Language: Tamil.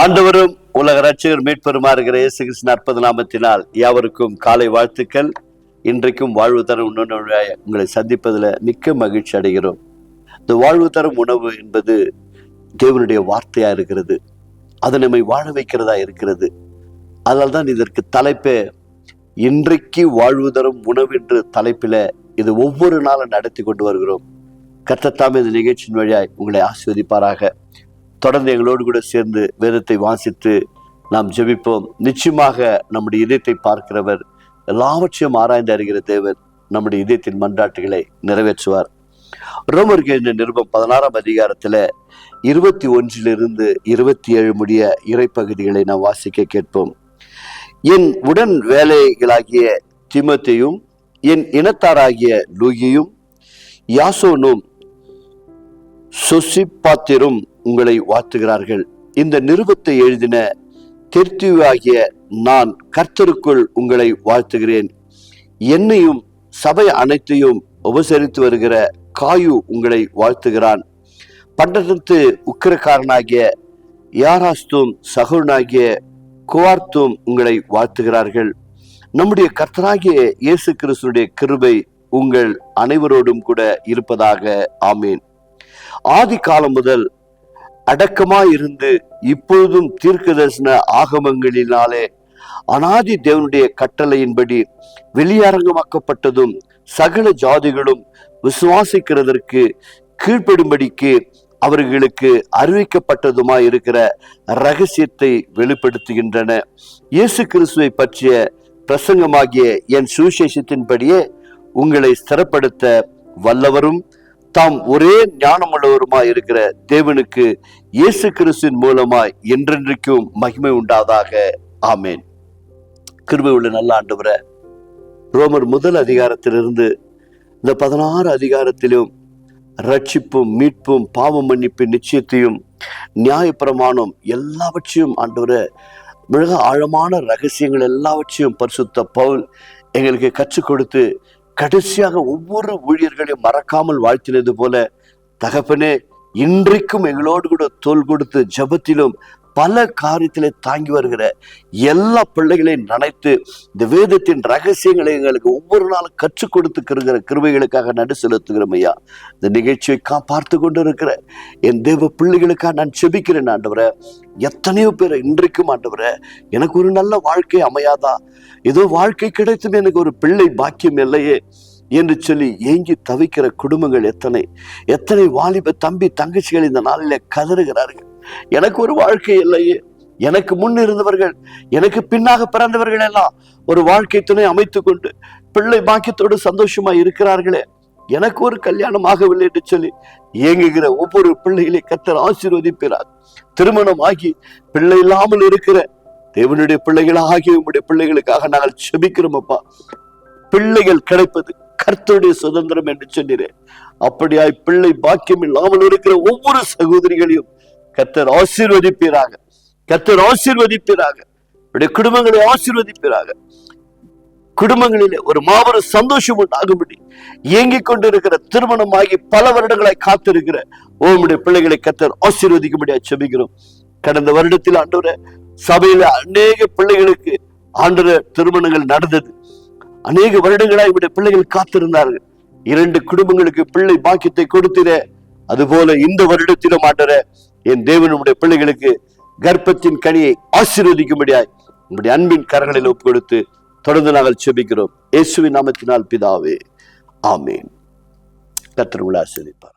ஆண்டவரும் உலக ரட்சகர் மீட்பெருமா இருக்கிற இயேசு கிறிஸ்து அற்புத நாமத்தினால் யாவருக்கும் காலை வாழ்த்துக்கள். இன்றைக்கும் வாழ்வு தரும் உணவு உங்களை சந்திப்பதில் மிக்க மகிழ்ச்சி அடைகிறோம். இந்த வாழ்வு தரும் உணவு என்பது தேவனுடைய வார்த்தையா இருக்கிறது. அது நம்மை வாழ வைக்கிறதா இருக்கிறது. அதனால தான் இதற்கு தலைப்பே இன்றைக்கு வாழ்வு தரும் உணவு என்று தலைப்பில் இது ஒவ்வொரு நாளும் நடத்தி கொண்டு வருகிறோம். கர்த்தர் இந்த நிகழ்ச்சியின் வழியாய் உங்களை ஆசீர்வதிப்பாராக. தொடர்ந்து எங்களோடு கூட சேர்ந்து வேதத்தை வாசித்து நாம் ஜெபிப்போம். நிச்சயமாக நம்முடைய இதயத்தை பார்க்கிறவர், எல்லாவற்றையும் ஆராய்ந்து அறிகிற தேவன் நம்முடைய இதயத்தின் மன்றாட்டுகளை நிறைவேற்றுவார். ரோமருக்கு எழுதின நிருபம் 16ஆம் அதிகாரத்துல 21 to 27 முடிய இறைப்பகுதிகளை நாம் வாசிக்க கேட்போம். என் உடன் வேலைகளாகிய தீமோத்தேயும் என் இனத்தாராகிய லூகியும் யாசோனும் சொசிபாத்திரும் உங்களை வாழ்த்துகிறார்கள். இந்த நிருபத்தை எழுதின தெர்த்தியுவாகிய நான் கர்த்தருக்குள் உங்களை வாழ்த்துகிறேன். என்னையும் சபை அனைத்தையும் உபசரித்து வருகிற காயு உங்களை வாழ்த்துகிறான். பட்டணத்து உக்கிரக்காரனாகிய யாராஸ்தும் சகோனாகிய குவார்த்தும் உங்களை வாழ்த்துகிறார்கள். நம்முடைய கர்த்தராகிய இயேசு கிறிஸ்துடைய கிருபை உங்கள் அனைவரோடும் கூட இருப்பதாக. ஆமீன். ஆதி காலம் முதல் அடக்கமாயிருந்து இப்பொழுதும் தீர்க்க தரிசன ஆகமங்களினாலே அனாதி தேவனுடைய கட்டளையின்படி வெளியரங்கமாக்கப்பட்டதும் சகல ஜாதிகளும் விசுவாசிக்கிறதற்கு கீழ்ப்படும்படிக்கு அவர்களுக்கு அறிவிக்கப்பட்டதுமாய் இருக்கிற ரகசியத்தை வெளிப்படுத்துகின்றன. இயேசு கிறிஸ்துவை பற்றிய பிரசங்கமாகிய என் சுவிசேஷத்தின்படியே உங்களை ஸ்திரப்படுத்த வல்லவரும் தாம் ஒரே ஞானமுள்ளவருமாய் இருக்கிற தேவனுக்கு இயேசு கிறிஸ்துவின் மூலமாய் என்றென்றைக்கும் மகிமை உண்டாதாக. ஆமேன். கிருபை உள்ள நல்ல ஆண்டவரே, ரோமர் 1 அதிகாரத்திலிருந்து இந்த 16 அதிகாரத்திலும் ரட்சிப்பும் மீட்பும் பாவ மன்னிப்பு நிச்சயத்தையும் நியாயப்பிரமாணம் எல்லாவற்றையும் ஆண்டவரே மிக ஆழமான ரகசியங்கள் எல்லாவற்றையும் பரிசுத்த பவுல் எங்களுக்கு கற்றுக் கொடுத்து கடைசியாக ஒவ்வொரு ஊழியர்களையும் மறக்காமல் வாழ்த்தினது போல தகப்பனே, இன்றைக்கும் எங்களோடு கூட தோள் கொடுத்து ஜபத்திலும் பல காரியத்திலே தாங்கி வருகிற எல்லா பிள்ளைகளையும் நினைத்து இந்த வேதத்தின் ரகசியங்களை எங்களுக்கு ஒவ்வொரு நாளும் கற்றுக் கொடுத்துக்கிற கிருபைகளுக்காக நடு செலுத்துகிறோம் ஐயா. இந்த நிகழ்ச்சியை பார்த்து கொண்டு இருக்கிற என் தேவ பிள்ளைகளுக்காக நான் செபிக்கிறேன் ஆண்டவரே. எத்தனையோ பேர் இன்றைக்கும் ஆண்டவரே, எனக்கு ஒரு நல்ல வாழ்க்கை அமையாதா, ஏதோ வாழ்க்கை கிடைத்தும் எனக்கு ஒரு பிள்ளை பாக்கியம் இல்லையே என்று சொல்லி ஏங்கி தவிக்கிற குடும்பங்கள் எத்தனை வாலிப தம்பி தங்கச்சிகள் இந்த நாளில கதறுகிறார்கள். எனக்கு ஒரு வாழ்க்கை இல்லையே, எனக்கு முன் இருந்தவர்கள், எனக்கு பின்னாக பிறந்தவர்கள் எல்லாம் ஒரு வாழ்க்கை துணை அமைத்து கொண்டு பிள்ளை பாக்கியத்தோடு சந்தோஷமா இருக்கிறார்களே, எனக்கு ஒரு கல்யாணம் ஆகவில்லை என்று சொல்லி ஏங்குகிற ஒவ்வொரு பிள்ளைகளை கர்த்தர் ஆசீர்வதிப்பார். திருமணம் ஆகி பிள்ளை இல்லாமல் இருக்கிற தேவனுடைய பிள்ளைகளாகிய உங்களுடைய பிள்ளைகளுக்காக நாங்கள் செபிக்கிறோம் அப்பா. பிள்ளைகள் கிடைப்பது கர்த்தருடைய சுதந்திரம் என்று சொன்னீரே, அப்படியாய் பிள்ளை பாக்கியம் இல்லாமல் இருக்கிற ஒவ்வொரு சகோதரிகளையும் கர்த்தர் ஆசீர்வதிப்பீராக. கர்த்தர் ஆசீர்வதிப்பீராக. குடும்பங்களை ஆசீர்வதிப்பீராக. குடும்பங்களிலே ஒரு மாபெரும் சந்தோஷம் உண்டாகும்படி இயங்கிக் கொண்டிருக்கிற திருமணமாகி பல வருடங்களாய் காத்திருக்கிற உங்களுடைய பிள்ளைகளை கர்த்தர் ஆசீர்வதிக்கும்படியா செபிக்கிறோம். கடந்த வருடத்தில் ஆண்டவரே, சபையில அநேக பிள்ளைகளுக்கு ஆண்டவரே திருமணங்கள் நடந்தது. அநேக வருடங்களாய் இவருடைய பிள்ளைகள் காத்திருந்தார்கள். 2 குடும்பங்களுக்கு பிள்ளை பாக்கியத்தை கொடுத்திர, அதுபோல இந்த வருடத்திலும் ஆண்டவரே என் தேவனுடைய பிள்ளைகளுக்கு கர்ப்பத்தின் கனியை ஆசீர்வதிக்கும்படியாய் உங்களுடைய அன்பின் கரங்களில் ஒப்பு கொடுத்து தொடர்ந்து நாங்கள் செபிக்கிறோம். இயேசுவின் நாமத்தினால் பிதாவே, ஆமேன். கர்த்தர் உங்களை ஆசீர்வதிப்பார்.